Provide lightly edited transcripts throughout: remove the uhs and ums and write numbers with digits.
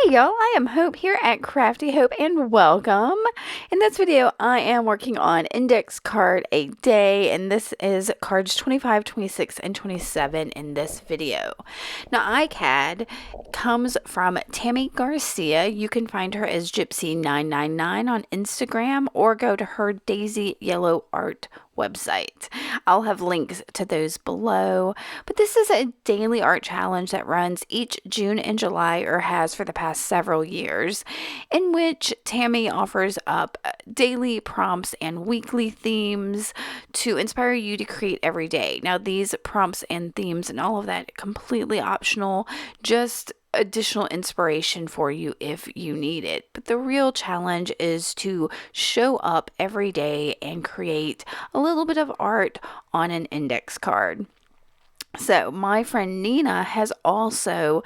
Hey y'all, I am Hope here at Crafty Hope and welcome. In this video, I am working on index card a day, and this is cards 25, 26, and 27 in this video. Now, ICAD comes from Tammy Garcia. You can find her as Gypsy999 on Instagram or go to her Daisy Yellow Art website. I'll have links to those below. But this is a daily art challenge that runs each June and July, or has for the past several years, in which Tammy offers up daily prompts and weekly themes to inspire you to create every day. Now, these prompts and themes and all of that completely optional, just additional inspiration for you if you need it. But the real challenge is to show up every day and create a little bit of art on an index card. So my friend Nina has also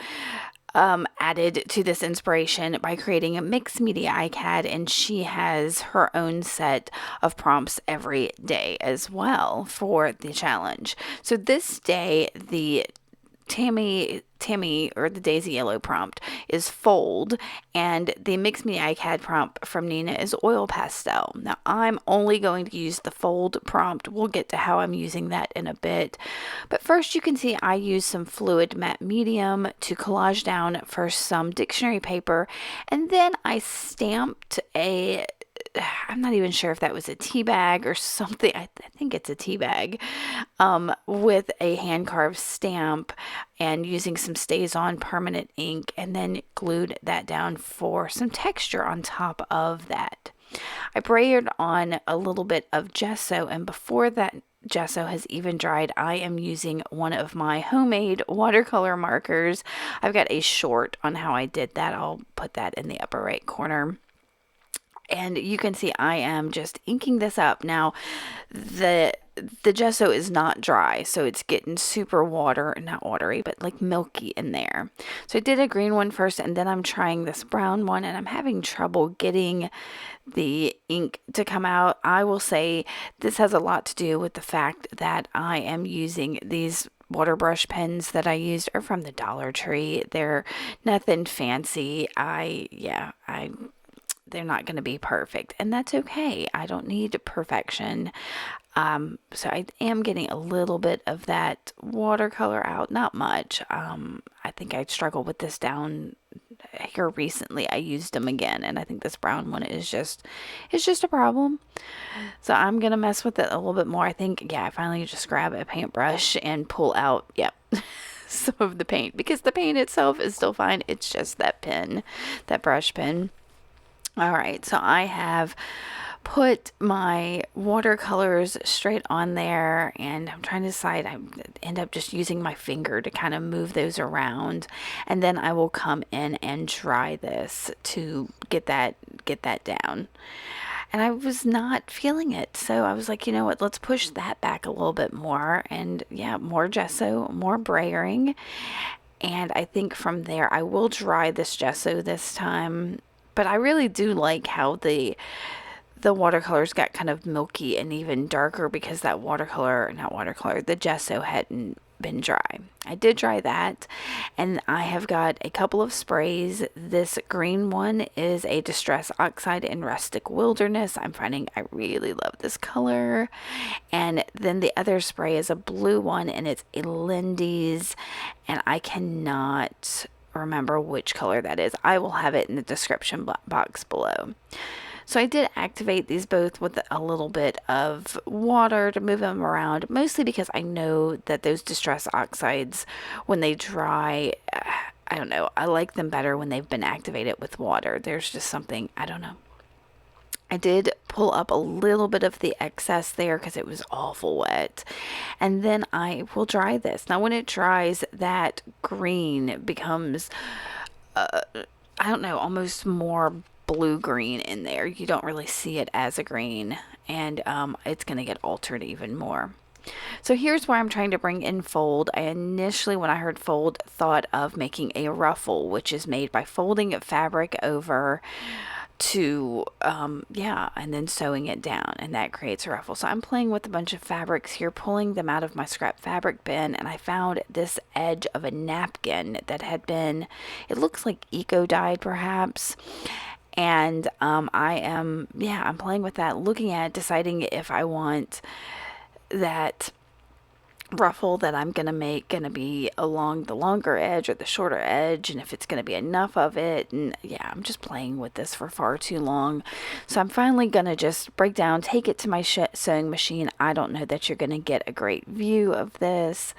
added to this inspiration by creating a mixed media ICAD, and she has her own set of prompts every day as well for the challenge. So this day, the Tammy or the Daisy Yellow prompt is fold, and the mixed media ICAD prompt from Nina is oil pastel. Now, I'm only going to use the fold prompt. We'll get to how I'm using that in a bit. But first, you can see I use some fluid matte medium to collage down first some dictionary paper, and then I stamped I'm not even sure if that was a tea bag or something. I think it's a tea bag, with a hand carved stamp and using some StazOn permanent ink, and then glued that down for some texture on top of that. I braided on a little bit of gesso, and before that gesso has even dried, I am using one of my homemade watercolor markers. I've got a short on how I did that. I'll put that in the upper right corner. And you can see I am just inking this up. Now, the gesso is not dry, so it's getting super not watery, but like milky in there. So I did a green one first, and then I'm trying this brown one, and I'm having trouble getting the ink to come out. I will say this has a lot to do with the fact that I am using these water brush pens that I used are from the Dollar Tree. They're nothing fancy. They're not going to be perfect, and that's okay. I don't need perfection. So I am getting a little bit of that watercolor out, not much. I think I struggled with this down here recently. I used them again, and I think this brown one is just a problem. So I'm going to mess with it a little bit more. I think, I finally just grab a paintbrush and pull out, some of the paint, because the paint itself is still fine. It's just that pen, that brush pen. All right, so I have put my watercolors straight on there, and I'm trying to decide. I end up just using my finger to kind of move those around, and then I will come in and dry this to get that down. And I was not feeling it, so I was like, you know what, let's push that back a little bit more, and more gesso, more brayering, and I think from there I will dry this gesso this time. But I really do like how the watercolors got kind of milky and even darker, because the gesso hadn't been dry. I did dry that, and I have got a couple of sprays. This green one is a Distress Oxide in Rustic Wilderness. I'm finding I really love this color. And then the other spray is a blue one, and it's a Lindy's, and I cannot remember which color that is. I will have it in the description box below. So I did activate these both with a little bit of water to move them around, mostly because I know that those Distress Oxides, when they dry, I don't know, I like them better when they've been activated with water. There's just something, I don't know. I did pull up a little bit of the excess there because it was awful wet. And then I will dry this. Now, when it dries, that green becomes, I don't know, almost more blue-green in there. You don't really see it as a green, and it's going to get altered even more. So here's where I'm trying to bring in fold. I initially, when I heard fold, thought of making a ruffle, which is made by folding fabric over to yeah, and then sewing it down, and that creates a ruffle. So I'm playing with a bunch of fabrics here, pulling them out of my scrap fabric bin, and I found this edge of a napkin that had been, it looks like eco dyed perhaps, and I'm playing with that, looking at it, deciding if I want that ruffle that I'm going to make going to be along the longer edge or the shorter edge, and if it's going to be enough of it. And yeah, I'm just playing with this for far too long. So I'm finally going to just break down, take it to my sewing machine. I don't know that you're going to get a great view of this,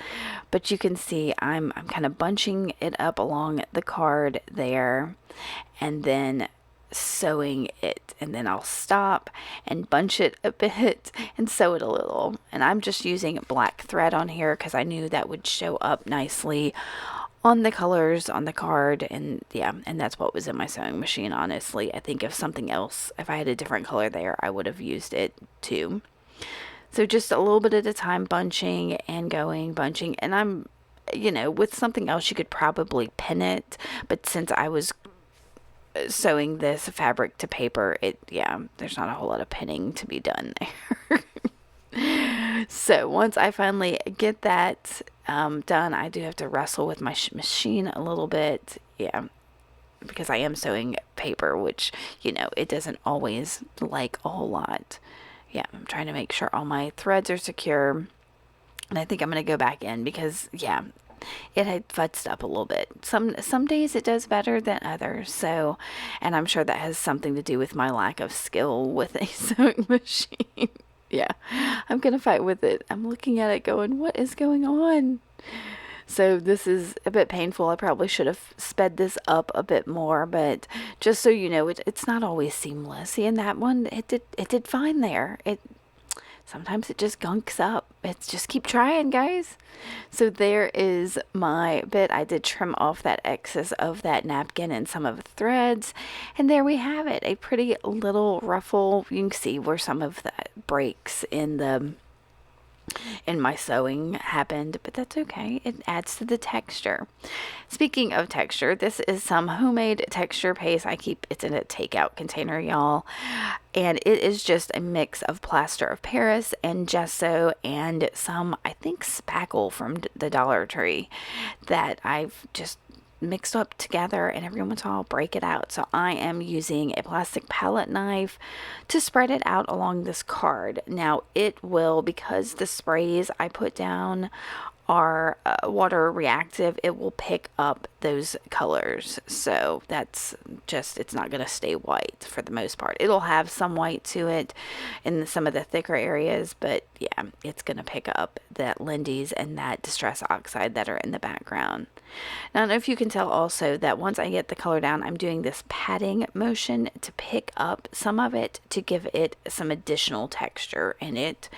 but you can see I'm kind of bunching it up along the card there, and then sewing it, and then I'll stop and bunch it a bit and sew it a little. And I'm just using black thread on here because I knew that would show up nicely on the colors on the card. And yeah, and that's what was in my sewing machine. Honestly, I think if something else, if I had a different color there, I would have used it too. So just a little bit at a time, bunching and going, bunching. And I'm, with something else you could probably pin it, but since I was sewing this fabric to paper, there's not a whole lot of pinning to be done there. So once I finally get that done, I do have to wrestle with my machine a little bit, because I am sewing paper, which it doesn't always like a whole lot. I'm trying to make sure all my threads are secure, and I think I'm going to go back in because it had futzed up a little bit. Some days it does better than others. So, and I'm sure that has something to do with my lack of skill with a sewing machine. I'm going to fight with it. I'm looking at it going, what is going on? So this is a bit painful. I probably should have sped this up a bit more, but just so you know, it's not always seamless. See, in that one, it did fine there. Sometimes it just gunks up. It's just keep trying, guys. So there is my bit. I did trim off that excess of that napkin and some of the threads. And there we have it. A pretty little ruffle. You can see where some of the breaks in my sewing happened, but that's okay. It adds to the texture. Speaking of texture, this is some homemade texture paste. It's in a takeout container, y'all, and it is just a mix of plaster of Paris and gesso and some, I think, spackle from the Dollar Tree that I've just mixed up together, and every once in a while I'll break it out. So I am using a plastic palette knife to spread it out along this card. Now it will, because the sprays I put down are water reactive, it will pick up those colors. So that's just, it's not going to stay white for the most part. It'll have some white to it in some of the thicker areas, but yeah, it's going to pick up that Lindy's and that Distress Oxide that are in the background. Now, I don't know if you can tell also that once I get the color down, I'm doing this patting motion to pick up some of it to give it some additional texture, and it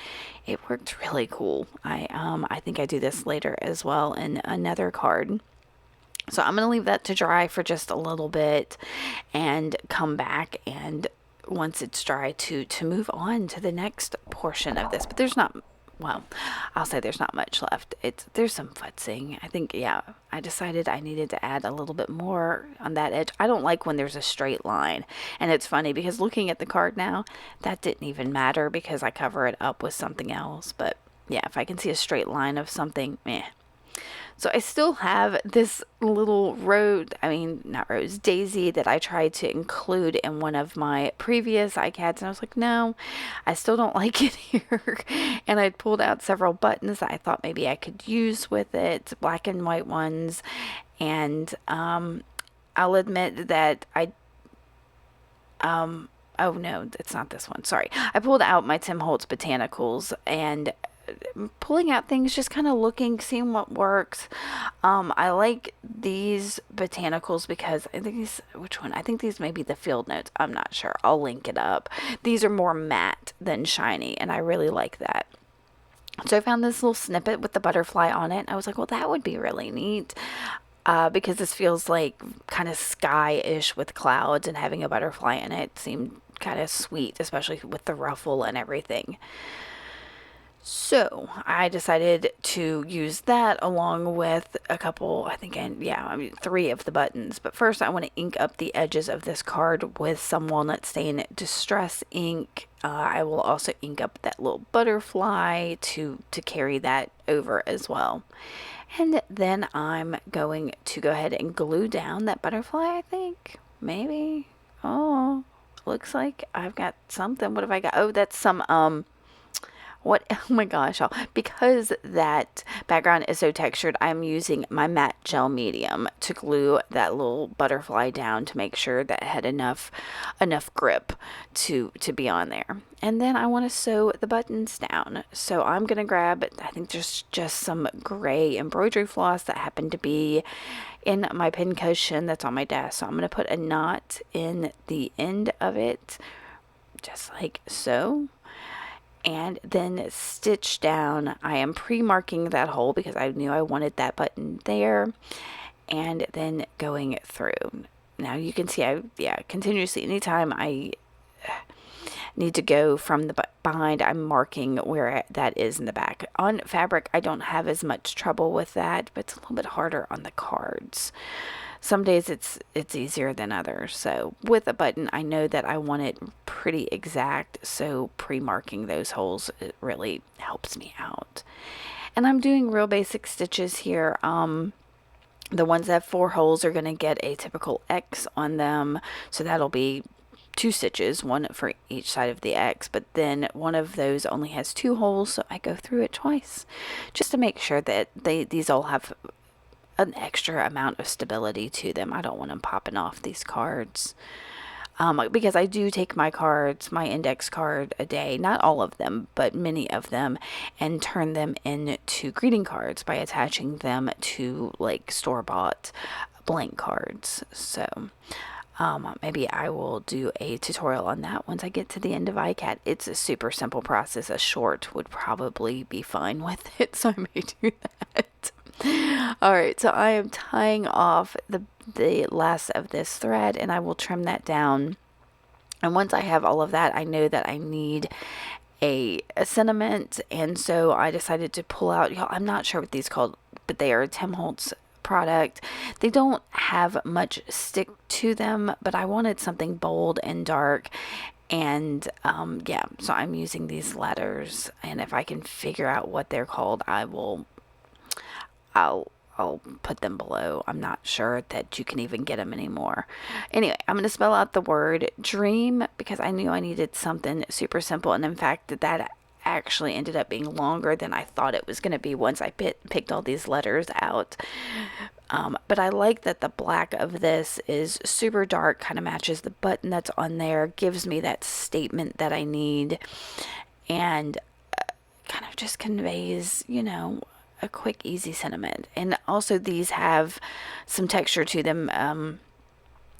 worked really cool. I think I do this later as well in another card. So I'm going to leave that to dry for just a little bit and come back, and once it's dry to move on to the next portion of this. But there's not, well, I'll say there's not much left. There's some futzing. I think, I decided I needed to add a little bit more on that edge. I don't like when there's a straight line. And it's funny because looking at the card now, that didn't even matter because I cover it up with something else. But yeah, if I can see a straight line of something, So I still have this little daisy that I tried to include in one of my previous ICADs, and I was like, no, I still don't like it here. And I pulled out several buttons that I thought maybe I could use with it, black and white ones, and I'll admit that oh no, it's not this one, sorry. I pulled out my Tim Holtz Botanicals and pulling out things, just kind of looking, seeing what works. I like these botanicals because I think I think these may be the Field Notes. I'm not sure. I'll link it up. These are more matte than shiny, and I really like that. So I found this little snippet with the butterfly on it. I was like, well, that would be really neat. Because this feels like kind of sky-ish with clouds, and having a butterfly in it seemed kind of sweet, especially with the ruffle and everything. So I decided to use that along with a couple, three of the buttons. But first I want to ink up the edges of this card with some Walnut Stain Distress ink. I will also ink up that little butterfly to carry that over as well. And then I'm going to go ahead and glue down that butterfly, I think. Maybe. Oh, looks like I've got something. What have I got? Oh, that's some, what, oh my gosh, y'all. Because that background is so textured, I'm using my matte gel medium to glue that little butterfly down to make sure that it had enough grip to be on there. And then I want to sew the buttons down. So I'm going to grab, I think there's just some gray embroidery floss that happened to be in my pin cushion that's on my desk. So I'm going to put a knot in the end of it, just like so. And then stitch down. I am pre-marking that hole because I knew I wanted that button there, and then going through. Now you can see continuously, anytime I need to go from the behind, I'm marking where that is in the back. On fabric, I don't have as much trouble with that, but it's a little bit harder on the cards. Some days it's easier than others. So with a button, I know that I want it pretty exact, so pre-marking those holes, it really helps me out. And I'm doing real basic stitches here. The ones that have 4 holes are going to get a typical X on them, so that'll be 2 stitches, one for each side of the X, but then one of those only has 2 holes, so I go through it twice just to make sure that these all have an extra amount of stability to them. I don't want them popping off these cards. Because I do take my cards, my index card a day, not all of them, but many of them, and turn them into greeting cards by attaching them to like store-bought blank cards. So maybe I will do a tutorial on that once I get to the end of ICAD. It's a super simple process. A short would probably be fine with it, so I may do that. Alright, so I am tying off the last of this thread, and I will trim that down. And once I have all of that, I know that I need a sentiment, and so I decided to pull out, y'all, I'm not sure what these called, but they are a Tim Holtz product. They don't have much stick to them, but I wanted something bold and dark. And so I'm using these letters, and if I can figure out what they're called, I'll put them below. I'm not sure that you can even get them anymore. Anyway, I'm going to spell out the word dream because I knew I needed something super simple. And in fact, that actually ended up being longer than I thought it was going to be once I picked all these letters out. But I like that the black of this is super dark, kind of matches the button that's on there, gives me that statement that I need, and kind of just conveys, a quick, easy sentiment. And also these have some texture to them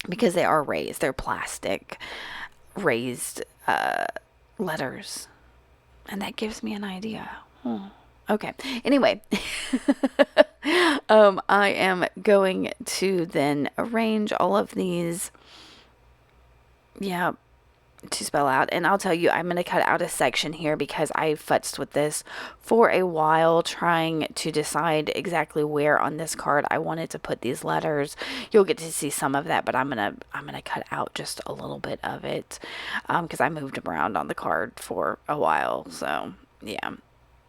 because they are raised. They're plastic raised letters. And that gives me an idea. Okay. Anyway, I am going to then arrange all of these. Yeah. To spell out, and I'll tell you, I'm going to cut out a section here because I futzed with this for a while trying to decide exactly where on this card I wanted to put these letters. You'll get to see some of that, but I'm gonna cut out just a little bit of it because I moved them around on the card for a while. So yeah.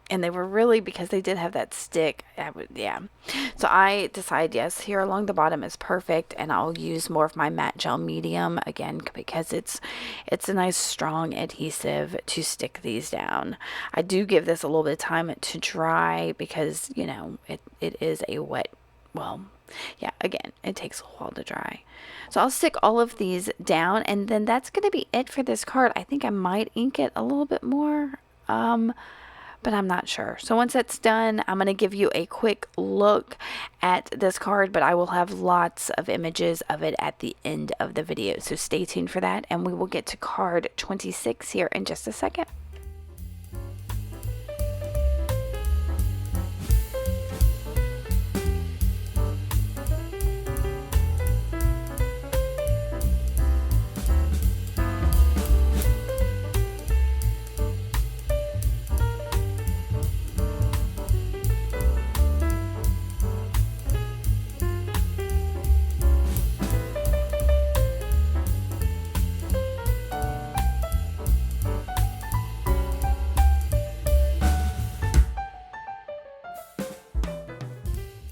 And they were really, because they did have that stick, So I decided, yes, here along the bottom is perfect, and I'll use more of my matte gel medium, again, because it's a nice strong adhesive to stick these down. I do give this a little bit of time to dry because, it is a wet, again, it takes a while to dry. So I'll stick all of these down, and then that's going to be it for this card. I think I might ink it a little bit more, but I'm not sure. So once that's done, I'm going to give you a quick look at this card, but I will have lots of images of it at the end of the video. So stay tuned for that, and we will get to card 26 here in just a second.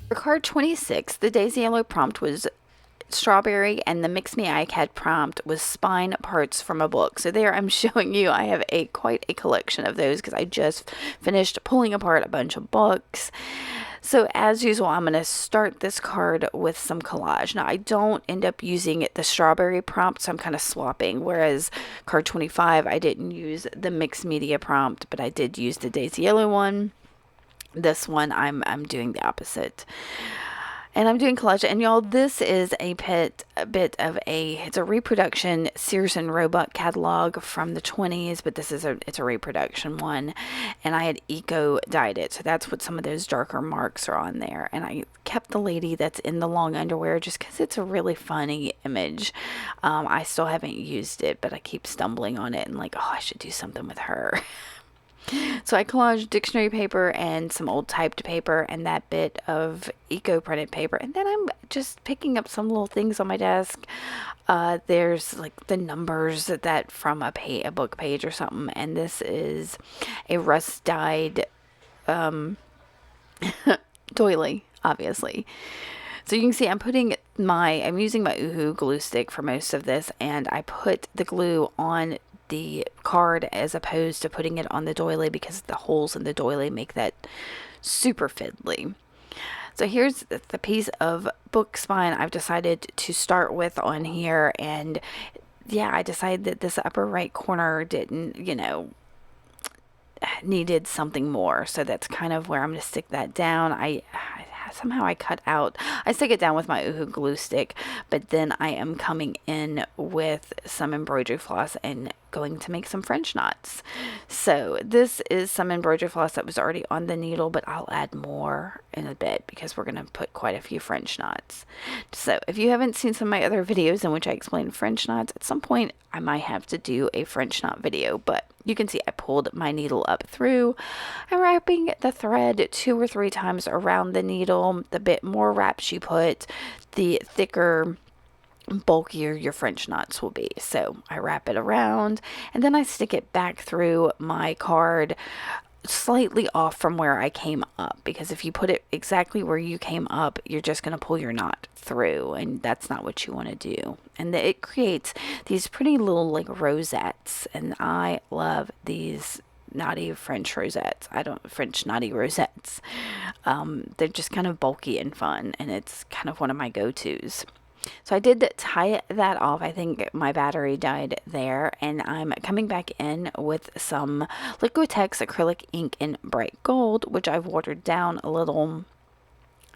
For card 26, the Daisy Yellow prompt was strawberry, and the Mix Me ICAD prompt was spine parts from a book. So there I'm showing you I have quite a collection of those because I just finished pulling apart a bunch of books. So as usual, I'm going to start this card with some collage. Now I don't end up using the strawberry prompt, so I'm kind of swapping. Whereas card 25, I didn't use the mixed media prompt, but I did use the Daisy Yellow one. This one I'm doing the opposite. And I'm doing collage, and y'all, this is a bit of it's a reproduction Sears and Roebuck catalog from the 20s, but it's a reproduction one, and I had eco dyed it, so that's what some of those darker marks are on there. And I kept the lady that's in the long underwear just because it's a really funny image. I still haven't used it, but I keep stumbling on it and like, oh, I should do something with her. So I collaged dictionary paper and some old typed paper and that bit of eco printed paper. And then I'm just picking up some little things on my desk. There's like the numbers that from a book page or something. And this is a rust dyed doily, obviously. So you can see I'm using my Uhu glue stick for most of this, and I put the glue on the card as opposed to putting it on the doily because the holes in the doily make that super fiddly. So here's the piece of book spine I've decided to start with on here, and yeah, I decided that this upper right corner didn't, needed something more, so that's kind of where I'm going to stick that down. I stick it down with my Uhu glue stick, but then I am coming in with some embroidery floss and going to make some French knots. So this is some embroidery floss that was already on the needle, but I'll add more in a bit because we're going to put quite a few French knots. So if you haven't seen some of my other videos in which I explain French knots, at some point I might have to do a French knot video, but you can see I pulled my needle up through. I'm wrapping the thread 2 or 3 times around the needle. The bit more wraps you put, the thicker, bulkier your French knots will be. So I wrap it around and then I stick it back through my card slightly off from where I came up, because if you put it exactly where you came up, you're just going to pull your knot through, and that's not what you want to do. And it creates these pretty little like rosettes, and I love these knotty French knotty rosettes. They're just kind of bulky and fun, and it's kind of one of my go-tos. So I did tie that off. I think my battery died there, and I'm coming back in with some Liquitex acrylic ink in bright gold, which I've watered down a little,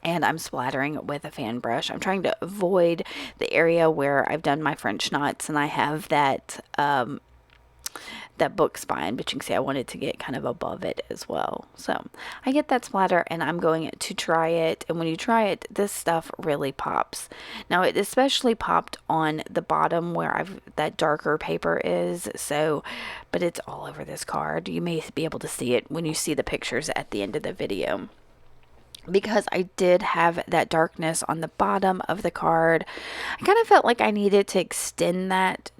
and I'm splattering with a fan brush. I'm trying to avoid the area where I've done my French knots, and I have that book spine, but you can see I wanted to get kind of above it as well. So I get that splatter and I'm going to try it, and when you try it, this stuff really pops. Now it especially popped on the bottom where that darker paper is, but it's all over this card. You may be able to see it when you see the pictures at the end of the video. Because I did have that darkness on the bottom of the card, I kind of felt like I needed to extend that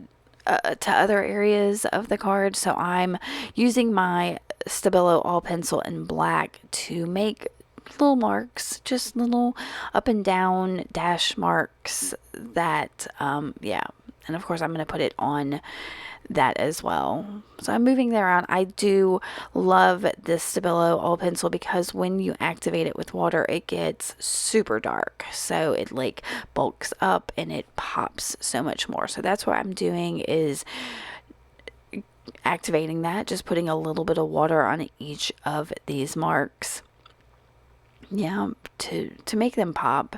to other areas of the card, so I'm using my Stabilo all pencil in black to make little marks, just little up and down dash marks that and of course I'm going to put it on that as well. So I'm moving that around. I do love this Stabilo all pencil because when you activate it with water, it gets super dark. So it like bulks up and it pops so much more. So that's what I'm doing, is activating that, just putting a little bit of water on each of these marks. Yeah, to make them pop.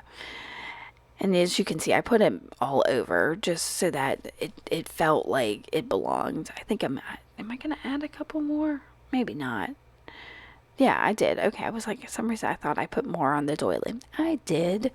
And as you can see, I put it all over just so that it felt like it belonged. I think am I going to add a couple more? Maybe not. Yeah, I did. Okay, I was like, for some reason I thought I put more on the doily. I did.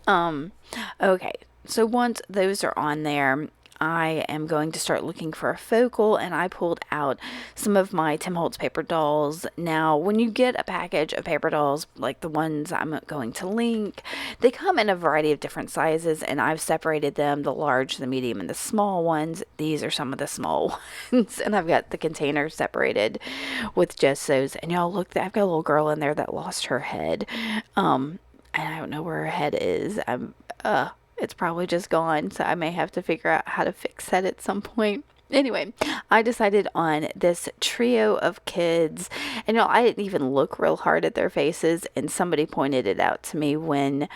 Okay, so once those are on there, I am going to start looking for a focal, and I pulled out some of my Tim Holtz paper dolls. Now, when you get a package of paper dolls, like the ones I'm going to link, they come in a variety of different sizes, and I've separated them, the large, the medium, and the small ones. These are some of the small ones, and I've got the containers separated with just those. And y'all look, I've got a little girl in there that lost her head. and I don't know where her head is. It's probably just gone, so I may have to figure out how to fix that at some point. Anyway, I decided on this trio of kids, and I didn't even look real hard at their faces, and somebody pointed it out to me when,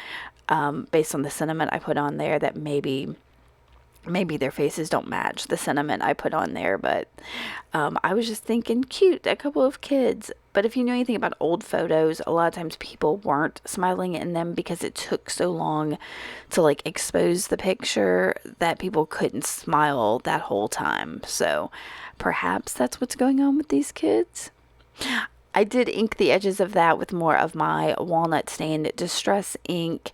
based on the sentiment I put on there, that maybe their faces don't match the sentiment I put on there, but I was just thinking cute, a couple of kids. But if you know anything about old photos, a lot of times people weren't smiling in them because it took so long to like expose the picture that people couldn't smile that whole time. So perhaps that's what's going on with these kids. I did ink the edges of that with more of my walnut stained distress ink,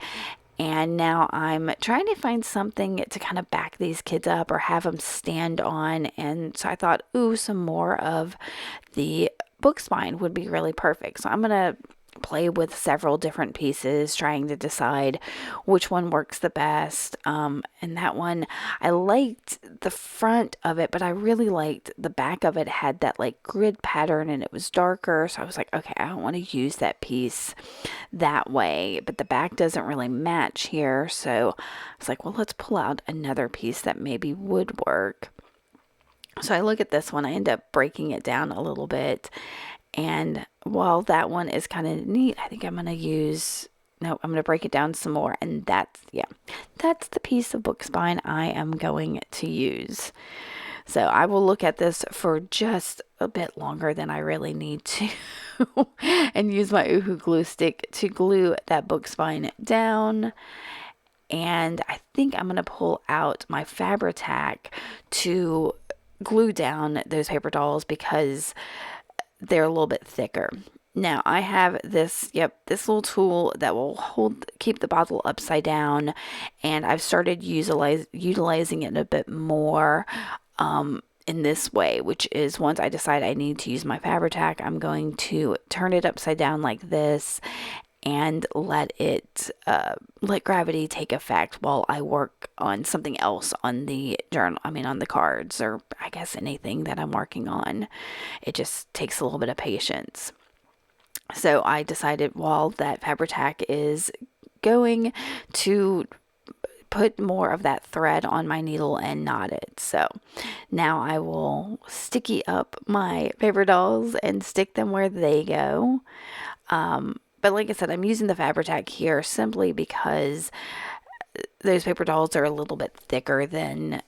and now I'm trying to find something to kind of back these kids up or have them stand on. And so I thought, ooh, some more of the book spine would be really perfect. So I'm going to play with several different pieces, trying to decide which one works the best. And that one, I liked the front of it, but I really liked the back of it. Had that like grid pattern and it was darker. So I was like, okay, I don't want to use that piece that way, but the back doesn't really match here. So I was like, well, let's pull out another piece that maybe would work. So I look at this one, I end up breaking it down a little bit. And while that one is kind of neat, I think I'm going to break it down some more. And that's the piece of book spine I am going to use. So I will look at this for just a bit longer than I really need to and use my Oohoo glue stick to glue that book spine down. And I think I'm going to pull out my Fabri-Tac to glue down those paper dolls because they're a little bit thicker. Now I have this little tool that will keep the bottle upside down, and I've started utilizing it a bit more in this way, which is once I decide I need to use my Fabri-Tac, I'm going to turn it upside down like this and let gravity take effect while I work on something else on the journal. On the cards, or I guess anything that I'm working on. It just takes a little bit of patience. So I decided while that Fabri-Tac is going to put more of that thread on my needle and knot it. So now I will sticky up my paper dolls and stick them where they go. But like I said, I'm using the Fabri-Tac here simply because those paper dolls are a little bit thicker than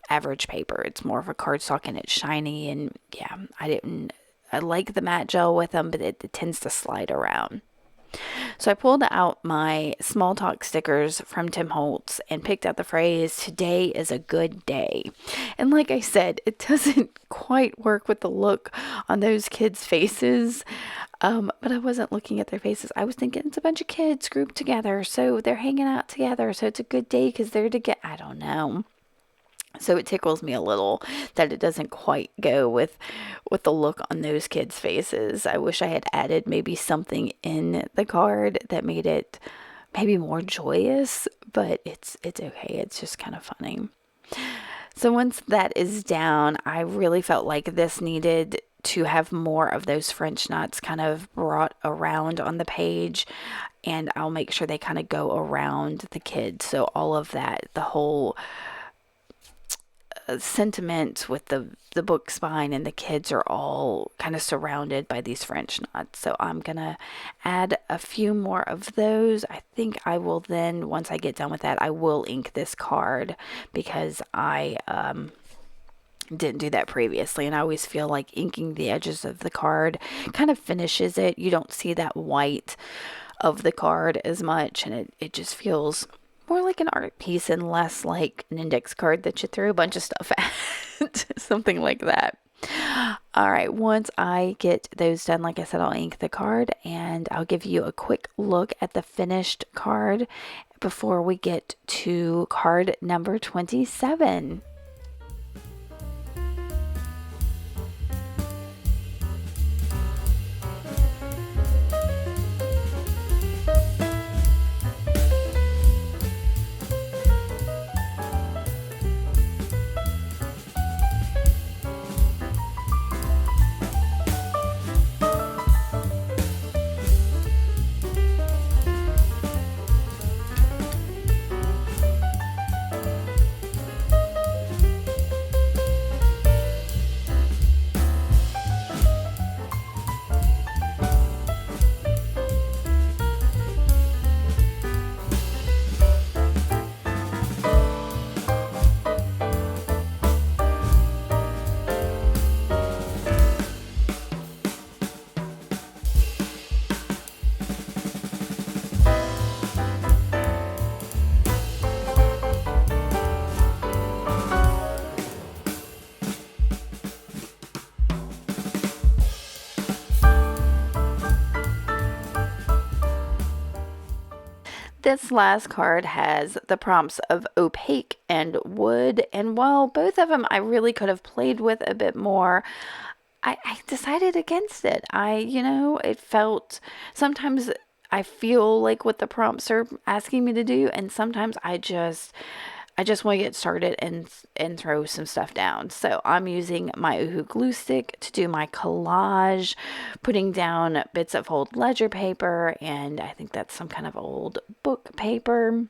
average paper. It's more of a cardstock and it's shiny, and yeah, I like the matte gel with them, but it tends to slide around. So I pulled out my small talk stickers from Tim Holtz and picked out the phrase, "Today is a good day." And like I said, it doesn't quite work with the look on those kids' faces. But I wasn't looking at their faces. I was thinking it's a bunch of kids grouped together, so they're hanging out together, so it's a good day because they're together. I don't know. So it tickles me a little that it doesn't quite go with the look on those kids' faces. I wish I had added maybe something in the card that made it maybe more joyous, but it's okay. It's just kind of funny. So once that is down, I really felt like this needed to have more of those French knots kind of brought around on the page, and I'll make sure they kind of go around the kids. So all of that, the whole sentiment with the book spine and the kids are all kind of surrounded by these French knots. So I'm gonna add a few more of those. I think I will then, once I get done with that, I will ink this card because I didn't do that previously, and I always feel like inking the edges of the card kind of finishes it. You don't see that white of the card as much, and it just feels more like an art piece and less like an index card that you threw a bunch of stuff at. Something like that. All right, once I get those done, like I said, I'll ink the card and I'll give you a quick look at the finished card before we get to card number 27. This last card has the prompts of opaque and wood, and while both of them I really could have played with a bit more, I decided against it. It felt sometimes I feel like what the prompts are asking me to do, and sometimes I just want to get started and throw some stuff down. So I'm using my Uhu glue stick to do my collage, putting down bits of old ledger paper, and I think that's some kind of old book paper.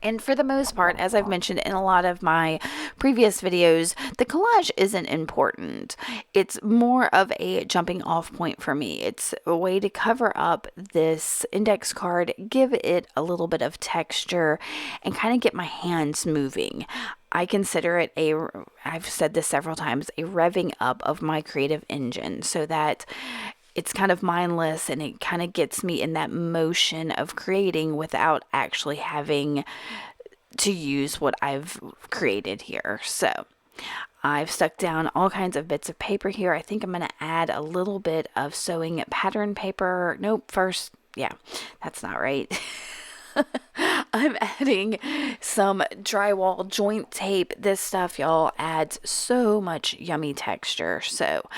And for the most part, as I've mentioned in a lot of my previous videos, the collage isn't important. It's more of a jumping off point for me. It's a way to cover up this index card, give it a little bit of texture, and kind of get my hands moving. I consider it I've said this several times, a revving up of my creative engine so that it's kind of mindless and it kind of gets me in that motion of creating without actually having to use what I've created here. So I've stuck down all kinds of bits of paper here. I think I'm going to add a little bit of sewing pattern paper. Nope, first, yeah, that's not right. I'm adding some drywall joint tape. This stuff, y'all, adds so much yummy texture. So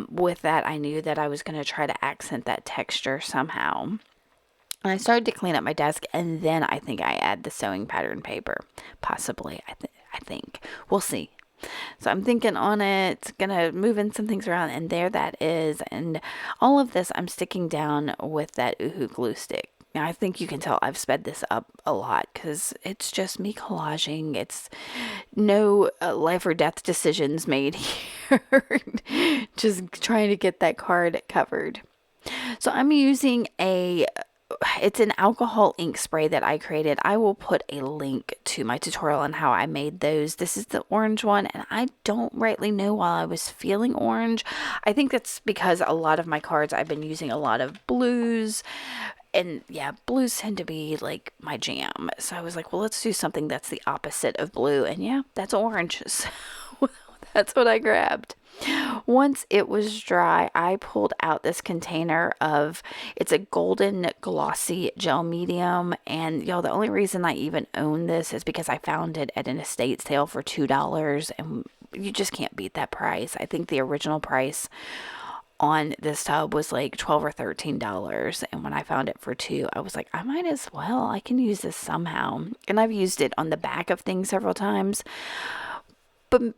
with that, I knew that I was going to try to accent that texture somehow. And I started to clean up my desk, and then I think I add the sewing pattern paper. Possibly, I think. We'll see. So I'm thinking on it, gonna move in some things around, and there that is. And all of this I'm sticking down with that Uhu glue stick. Now, I think you can tell I've sped this up a lot because it's just me collaging. It's no life or death decisions made here. Just trying to get that card covered. So I'm using it's an alcohol ink spray that I created. I will put a link to my tutorial on how I made those. This is the orange one, and I don't rightly know why I was feeling orange. I think that's because a lot of my cards I've been using a lot of blues. And yeah, blues tend to be like my jam. So I was like, well, let's do something that's the opposite of blue. And yeah, that's orange. So that's what I grabbed. Once it was dry, I pulled out this container it's a golden glossy gel medium. And y'all, the only reason I even own this is because I found it at an estate sale for $2. And you just can't beat that price. I think the original price on this tub was like $12 or $13, and when I found it for $2, I was like, I might as well. I can use this somehow. And I've used it on the back of things several times. But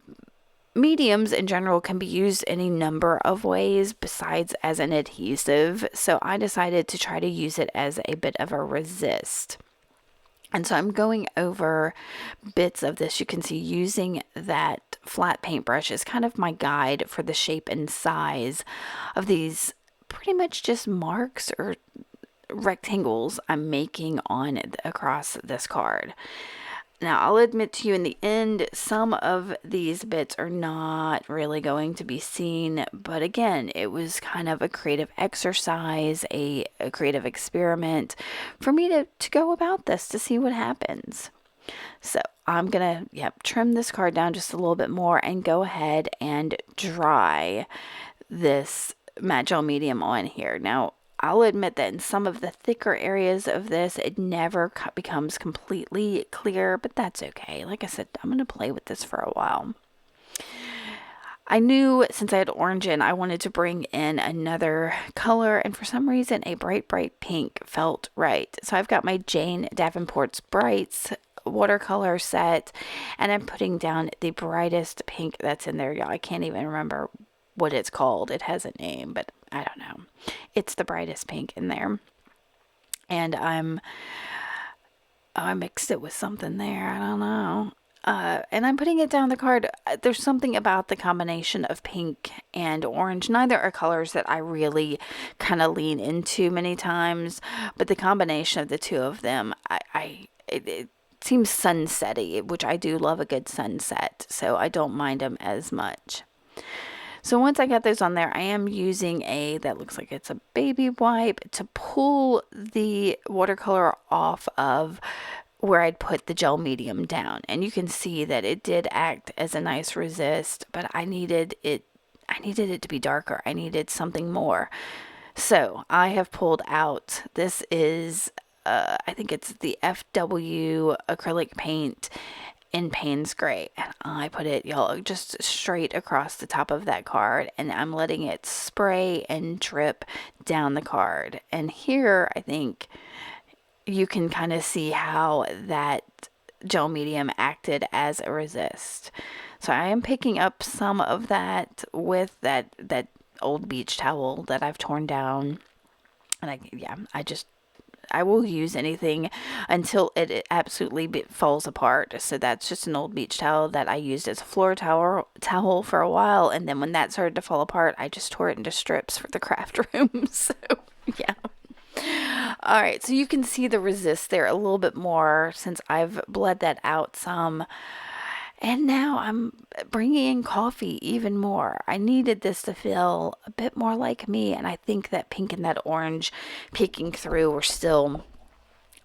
mediums in general can be used any number of ways besides as an adhesive. So I decided to try to use it as a bit of a resist. And so I'm going over bits of this. You can see using that flat paintbrush is kind of my guide for the shape and size of these pretty much just marks or rectangles I'm making across this card. Now, I'll admit to you in the end, some of these bits are not really going to be seen, but again, it was kind of a creative exercise, a creative experiment for me to go about this to see what happens. So I'm going to trim this card down just a little bit more and go ahead and dry this matte gel medium on here. Now, I'll admit that in some of the thicker areas of this, it never becomes completely clear, but that's okay. Like I said, I'm going to play with this for a while. I knew since I had orange in, I wanted to bring in another color, and for some reason, a bright, bright pink felt right. So I've got my Jane Davenport's Brights watercolor set, and I'm putting down the brightest pink that's in there. Y'all, I can't even remember what it's called. It has a name, but I don't know. It's the brightest pink in there. And I mixed it with something there. I don't know. And I'm putting it down the card. There's something about the combination of pink and orange. Neither are colors that I really kind of lean into many times, but the combination of the two of them, it seems sunsetty, which I do love a good sunset, so I don't mind them as much. So once I got those on there, I am using that looks like it's a baby wipe to pull the watercolor off of where I'd put the gel medium down. And you can see that it did act as a nice resist, but I needed it to be darker. I needed something more. So I have pulled out, this is I think it's the FW acrylic paint in Payne's Gray, and I put it, y'all, just straight across the top of that card, and I'm letting it spray and drip down the card. And here I think you can kind of see how that gel medium acted as a resist. So I am picking up some of that with that old beach towel that I've torn down, and I will use anything until it absolutely falls apart. So that's just an old beach towel that I used as a floor towel for a while, and then when that started to fall apart, I just tore it into strips for the craft room. So yeah. All right, so you can see the resist there a little bit more since I've bled that out some. And now I'm bringing in coffee even more. I needed this to feel a bit more like me, and I think that pink and that orange peeking through were still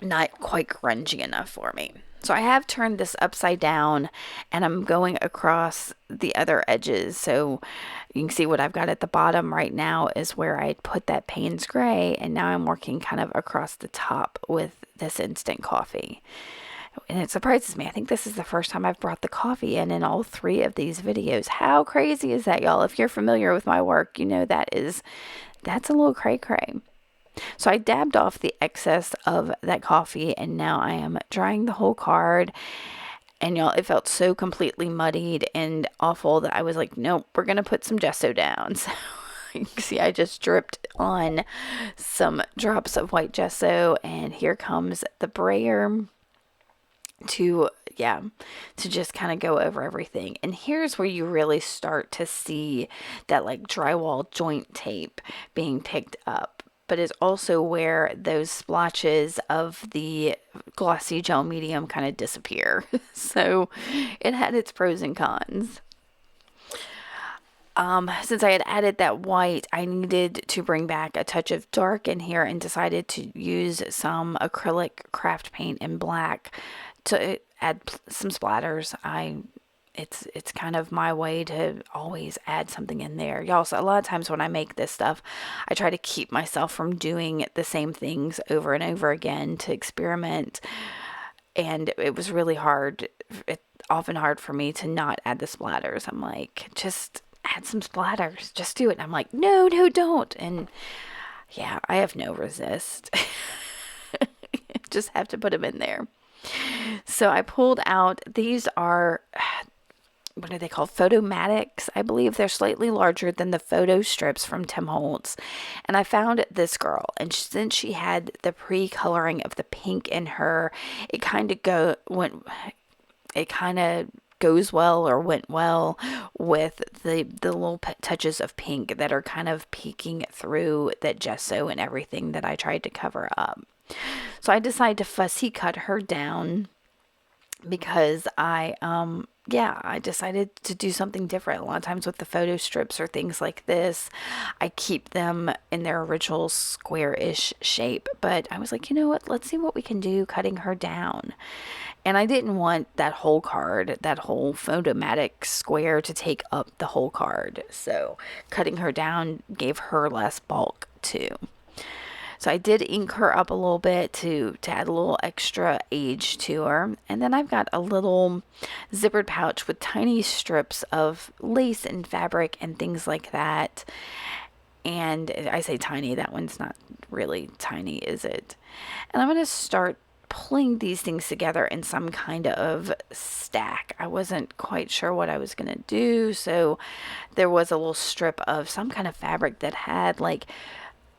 not quite grungy enough for me. So I have turned this upside down, and I'm going across the other edges. So you can see what I've got at the bottom right now is where I put that Payne's Gray, and now I'm working kind of across the top with this instant coffee. And it surprises me. I think this is the first time I've brought the coffee in all 3 of these videos. How crazy is that, y'all? If you're familiar with my work, you know that's a little cray-cray. So I dabbed off the excess of that coffee, and now I am drying the whole card. And y'all, it felt so completely muddied and awful that I was like, nope, we're going to put some gesso down. So you can see I just dripped on some drops of white gesso, and here comes the brayer to just kind of go over everything. And here's where you really start to see that like drywall joint tape being picked up, but it's also where those splotches of the glossy gel medium kind of disappear. So it had its pros and cons. Since I had added that white, I needed to bring back a touch of dark in here, and decided to use some acrylic craft paint in black to add some splatters. It's kind of my way to always add something in there, y'all. So a lot of times when I make this stuff, I try to keep myself from doing the same things over and over again to experiment. And it was really hard. It's often hard for me to not add the splatters. I'm like, just add some splatters, just do it. And I'm like, no, don't. And yeah, I have no resist. Just have to put them in there. So I pulled out, these are, what are they called? Photomatics, I believe. They're slightly larger than the photo strips from Tim Holtz. And I found this girl, and since she had the pre-coloring of the pink in her, it kind of goes well, or went well with the little touches of pink that are kind of peeking through that gesso and everything that I tried to cover up. So I decided to fussy cut her down because I decided to do something different. A lot of times with the photo strips or things like this, I keep them in their original square-ish shape. But I was like, you know what? Let's see what we can do cutting her down. And I didn't want that whole card, that whole photomatic square, to take up the whole card. So cutting her down gave her less bulk too. So I did ink her up a little bit to add a little extra age to her. And then I've got a little zippered pouch with tiny strips of lace and fabric and things like that. And I say tiny, that one's not really tiny, is it? And I'm going to start pulling these things together in some kind of stack. I wasn't quite sure what I was going to do. So there was a little strip of some kind of fabric that had like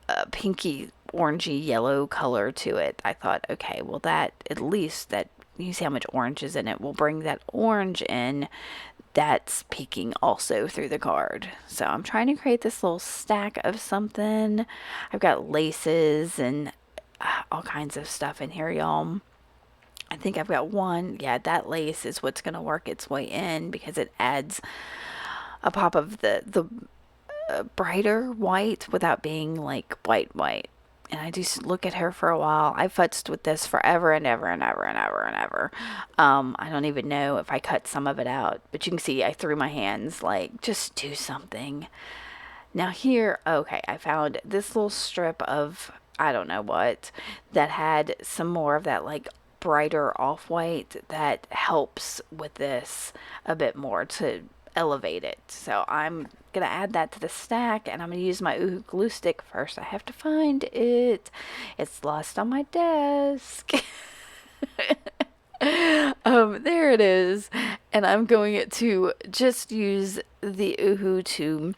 a pinky orangey yellow color to it. I thought, okay, well, that at least that you see how much orange is in it, will bring that orange in that's peeking also through the card. So I'm trying to create this little stack of something. I've got laces and all kinds of stuff in here, y'all. I think I've got one. Yeah, that lace is what's going to work its way in because it adds a pop of the brighter white without being like white. And I just look at her for a while. I futzed with this forever and ever. I don't even know if I cut some of it out, but you can see I threw my hands like, just do something. Now here, okay, I found this little strip of I don't know what, that had some more of that like brighter off-white that helps with this a bit more to elevate it. So I'm gonna add that to the stack, and I'm gonna use my Ooh glue stick first. I have to find it. It's lost on my desk. There it is. And I'm going to just use the Oohoo to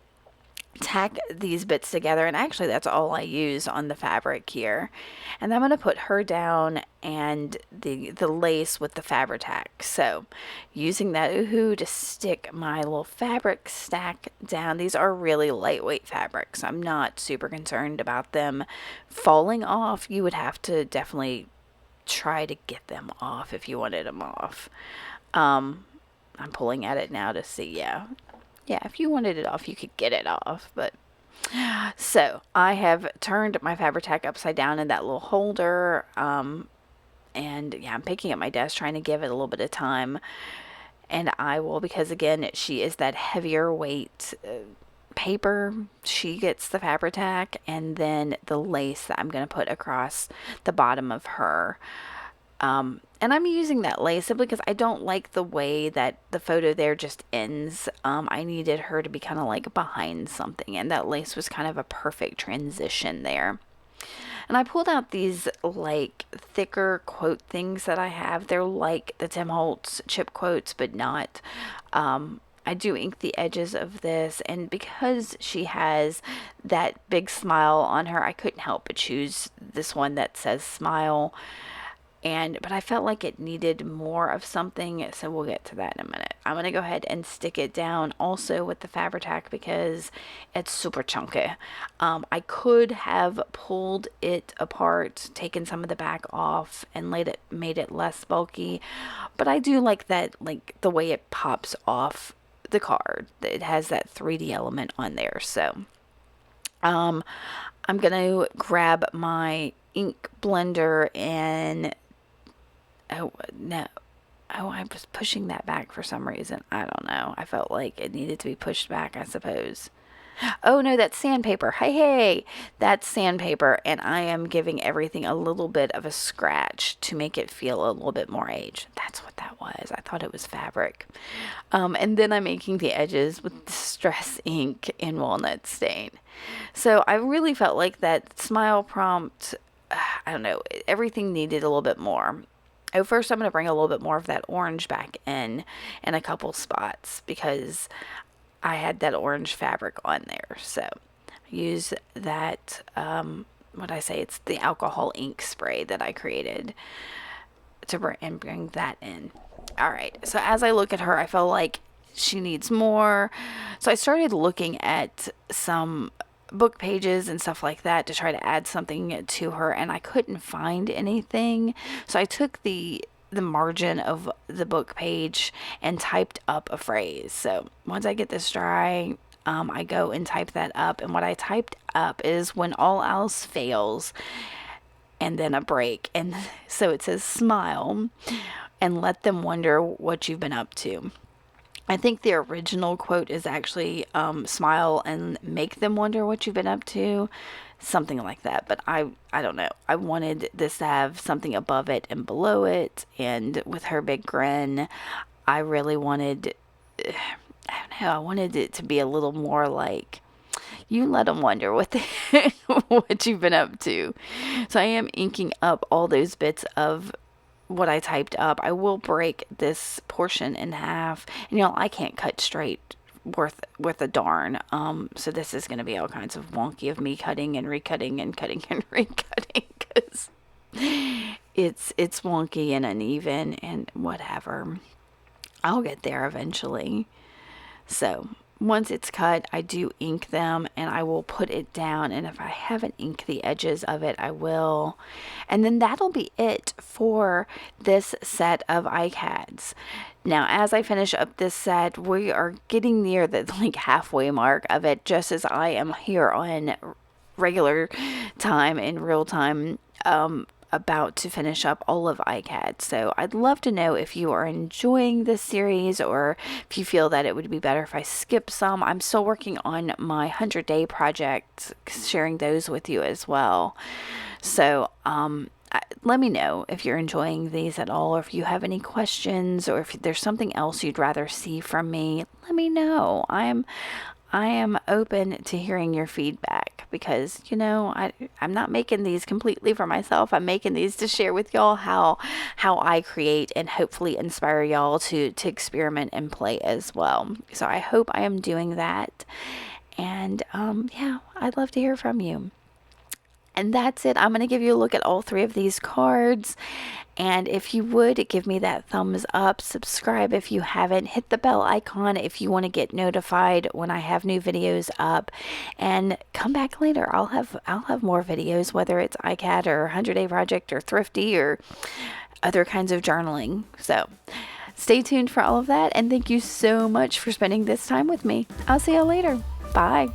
tack these bits together, and actually that's all I use on the fabric here. And I'm going to put her down and the lace with the fabric tack. So using that Oohoo to stick my little fabric stack down. These are really lightweight fabrics. I'm not super concerned about them falling off. You would have to definitely try to get them off if you wanted them off. I'm pulling at it now to see. Yeah, if you wanted it off, you could get it off. But so I have turned my fabric tack upside down in that little holder. And yeah, I'm picking up my desk, trying to give it a little bit of time. And I will, because again, she is that heavier weight paper. She gets the fabric tack, and then the lace that I'm going to put across the bottom of her. And I'm using that lace simply because I don't like the way that the photo there just ends. I needed her to be kind of like behind something, and that lace was kind of a perfect transition there. And I pulled out these like thicker quote things that I have. They're like the Tim Holtz chip quotes, but not. I do ink the edges of this, and because she has that big smile on her, I couldn't help but choose this one that says smile. But I felt like it needed more of something, so we'll get to that in a minute. I'm going to go ahead and stick it down also with the fabric tack because it's super chunky. I could have pulled it apart, taken some of the back off, and made it less bulky, but I do like that, like the way it pops off the card. It has that 3D element on there. So I'm going to grab my ink blender and oh no, I was pushing that back for some reason. I don't know. I felt like it needed to be pushed back, I suppose. Oh no, that's sandpaper. Hey, that's sandpaper, and I am giving everything a little bit of a scratch to make it feel a little bit more aged. That's what that was. I thought it was fabric. And then I'm making the edges with Distress ink in walnut stain. So I really felt like that smile prompt, I don't know, everything needed a little bit more. Oh, first I'm going to bring a little bit more of that orange back in a couple spots because I had that orange fabric on there. So use that, it's the alcohol ink spray that I created to bring that in. All right, so as I look at her, I feel like she needs more. So I started looking at some book pages and stuff like that to try to add something to her, and I couldn't find anything. So I took the margin of the book page and typed up a phrase. So once I get this dry, I go and type that up, and what I typed up is when all else fails, and then a break. And so it says smile and let them wonder what you've been up to. I think the original quote is actually smile and make them wonder what you've been up to, something like that. But I don't know. I wanted this to have something above it and below it. And with her big grin, I really wanted, I don't know, I wanted it to be a little more like, you let them wonder what what you've been up to. So I am inking up all those bits of what I typed up. I will break this portion in half, and I can't cut straight worth a darn. So this is going to be all kinds of wonky of me cutting and recutting and cutting and recutting because it's wonky and uneven and whatever. I'll get there eventually. So once it's cut, I do ink them, and I will put it down, and if I haven't inked the edges of it, I will. And then that'll be it for this set of ICADs. Now, as I finish up this set, we are getting near the halfway mark of it, just as I am here on regular time, in real time, about to finish up all of ICAD. So I'd love to know if you are enjoying this series or if you feel that it would be better if I skip some. I'm still working on my 100-day project, sharing those with you as well. So, let me know if you're enjoying these at all, or if you have any questions, or if there's something else you'd rather see from me. Let me know. I am open to hearing your feedback, because I'm not making these completely for myself. I'm making these to share with y'all how I create, and hopefully inspire y'all to experiment and play as well. So I hope I am doing that. And yeah, I'd love to hear from you. And that's it. I'm going to give you a look at all 3 of these cards. And if you would, give me that thumbs up, subscribe if you haven't, hit the bell icon if you want to get notified when I have new videos up, and come back later. I'll have more videos, whether it's ICAD or 100-day project or thrifty or other kinds of journaling. So stay tuned for all of that. And thank you so much for spending this time with me. I'll see you later. Bye.